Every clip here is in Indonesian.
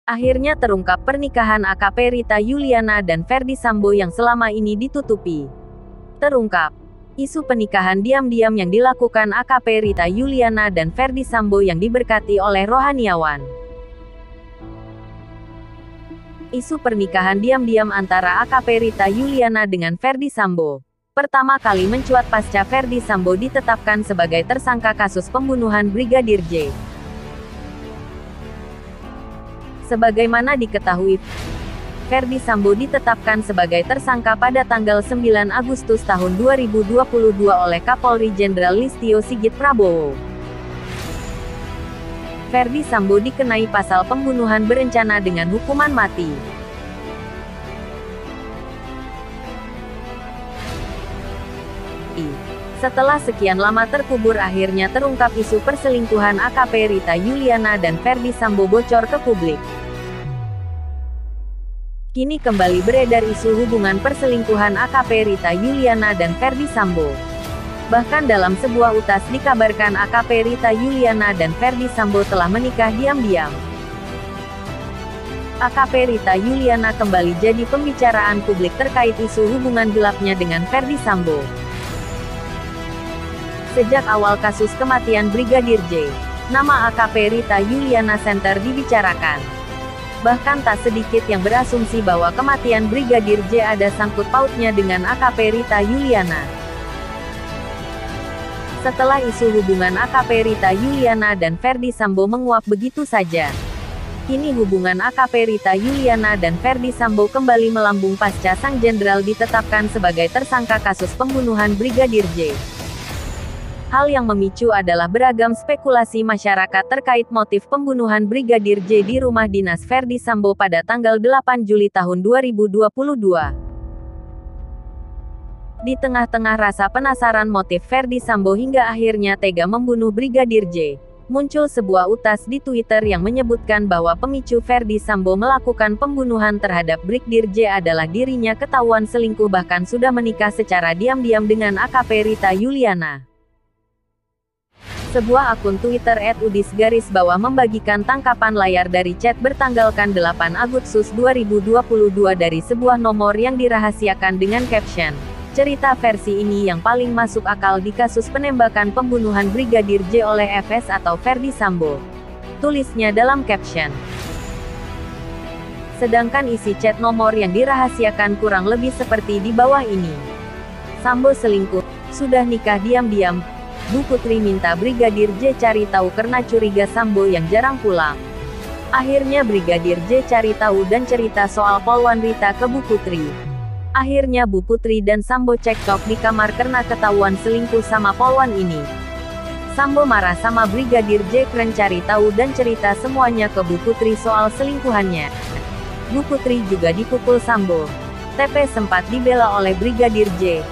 Akhirnya terungkap pernikahan AKP Rita Yuliana dan Ferdy Sambo yang selama ini ditutupi. Terungkap. Isu pernikahan diam-diam yang dilakukan AKP Rita Yuliana dan Ferdy Sambo yang diberkati oleh rohaniawan. Isu pernikahan diam-diam antara AKP Rita Yuliana dengan Ferdy Sambo pertama kali mencuat pasca Ferdy Sambo ditetapkan sebagai tersangka kasus pembunuhan Brigadir J. Sebagaimana diketahui, Ferdy Sambo ditetapkan sebagai tersangka pada tanggal 9 Agustus tahun 2022 oleh Kapolri Jenderal Listio Sigit Prabowo. Ferdy Sambo dikenai pasal pembunuhan berencana dengan hukuman mati. Setelah sekian lama terkubur, akhirnya terungkap isu perselingkuhan AKP Rita Yuliana dan Ferdy Sambo bocor ke publik. Kini kembali beredar isu hubungan perselingkuhan AKP Rita Yuliana dan Ferdy Sambo. Bahkan dalam sebuah utas dikabarkan AKP Rita Yuliana dan Ferdy Sambo telah menikah diam-diam. AKP Rita Yuliana kembali jadi pembicaraan publik terkait isu hubungan gelapnya dengan Ferdy Sambo. Sejak awal kasus kematian Brigadir J, nama AKP Rita Yuliana Center dibicarakan. Bahkan tak sedikit yang berasumsi bahwa kematian Brigadir J ada sangkut pautnya dengan AKP Rita Yuliana. Setelah isu hubungan AKP Rita Yuliana dan Ferdy Sambo menguap begitu saja, kini hubungan AKP Rita Yuliana dan Ferdy Sambo kembali melambung pasca sang jenderal ditetapkan sebagai tersangka kasus pembunuhan Brigadir J. Hal yang memicu adalah beragam spekulasi masyarakat terkait motif pembunuhan Brigadir J di rumah dinas Ferdy Sambo pada tanggal 8 Juli tahun 2022. Di tengah-tengah rasa penasaran motif Ferdy Sambo hingga akhirnya tega membunuh Brigadir J, muncul sebuah utas di Twitter yang menyebutkan bahwa pemicu Ferdy Sambo melakukan pembunuhan terhadap Brigadir J adalah dirinya ketahuan selingkuh bahkan sudah menikah secara diam-diam dengan AKP Rita Yuliana. Sebuah akun Twitter @udis_bawah membagikan tangkapan layar dari chat bertanggalkan 8 Agustus 2022 dari sebuah nomor yang dirahasiakan dengan caption, "Cerita versi ini yang paling masuk akal di kasus penembakan pembunuhan Brigadir J oleh FS atau Ferdy Sambo," tulisnya dalam caption. Sedangkan isi chat nomor yang dirahasiakan kurang lebih seperti di bawah ini. Sambo selingkuh, sudah nikah diam-diam. Bu Putri minta Brigadir J cari tahu karena curiga Sambo yang jarang pulang. Akhirnya Brigadir J cari tahu dan cerita soal Polwan Rita ke Bu Putri. Akhirnya Bu Putri dan Sambo cekcok di kamar karena ketahuan selingkuh sama Polwan ini. Sambo marah sama Brigadir J keren cari tahu dan cerita semuanya ke Bu Putri soal selingkuhannya. Bu Putri juga dipukul Sambo. TP sempat dibela oleh Brigadir J.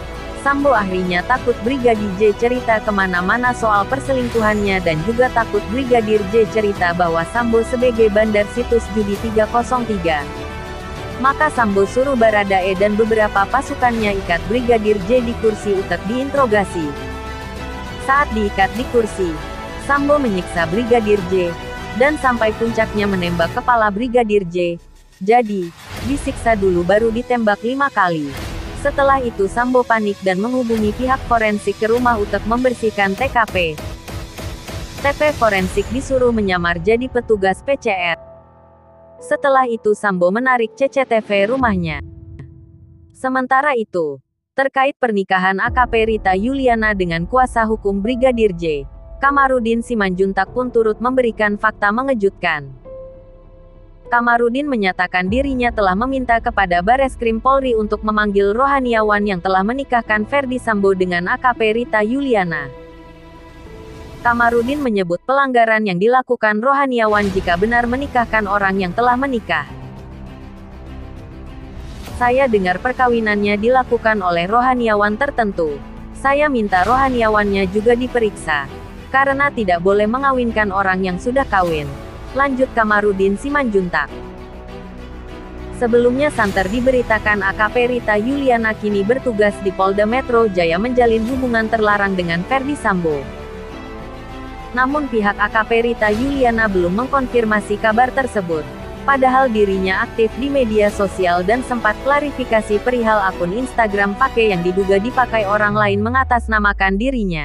Sambo akhirnya takut Brigadir J cerita kemana-mana soal perselingkuhannya dan juga takut Brigadir J cerita bahwa Sambo sebagai bandar situs judi 303. Maka Sambo suruh Baradae dan beberapa pasukannya ikat Brigadir J di kursi untuk diinterogasi. Saat diikat di kursi, Sambo menyiksa Brigadir J, dan sampai puncaknya menembak kepala Brigadir J. Jadi, disiksa dulu baru ditembak 5 kali. Setelah itu Sambo panik dan menghubungi pihak forensik ke rumah untuk membersihkan TKP. TP forensik disuruh menyamar jadi petugas PCR. Setelah itu Sambo menarik CCTV rumahnya. Sementara itu, terkait pernikahan AKP Rita Yuliana dengan kuasa hukum Brigadir J, Kamarudin Simanjuntak pun turut memberikan fakta mengejutkan. Kamarudin menyatakan dirinya telah meminta kepada Bareskrim Polri untuk memanggil rohaniawan yang telah menikahkan Ferdy Sambo dengan AKP Rita Yuliana. Kamarudin menyebut pelanggaran yang dilakukan rohaniawan jika benar menikahkan orang yang telah menikah. Saya dengar perkawinannya dilakukan oleh rohaniawan tertentu. Saya minta rohaniawannya juga diperiksa. Karena tidak boleh mengawinkan orang yang sudah kawin. Lanjut Kamarudin Simanjuntak. Sebelumnya santer diberitakan AKP Rita Yuliana kini bertugas di Polda Metro Jaya menjalin hubungan terlarang dengan Ferdy Sambo. Namun pihak AKP Rita Yuliana belum mengkonfirmasi kabar tersebut. Padahal dirinya aktif di media sosial dan sempat klarifikasi perihal akun Instagram pakai yang diduga dipakai orang lain mengatasnamakan dirinya.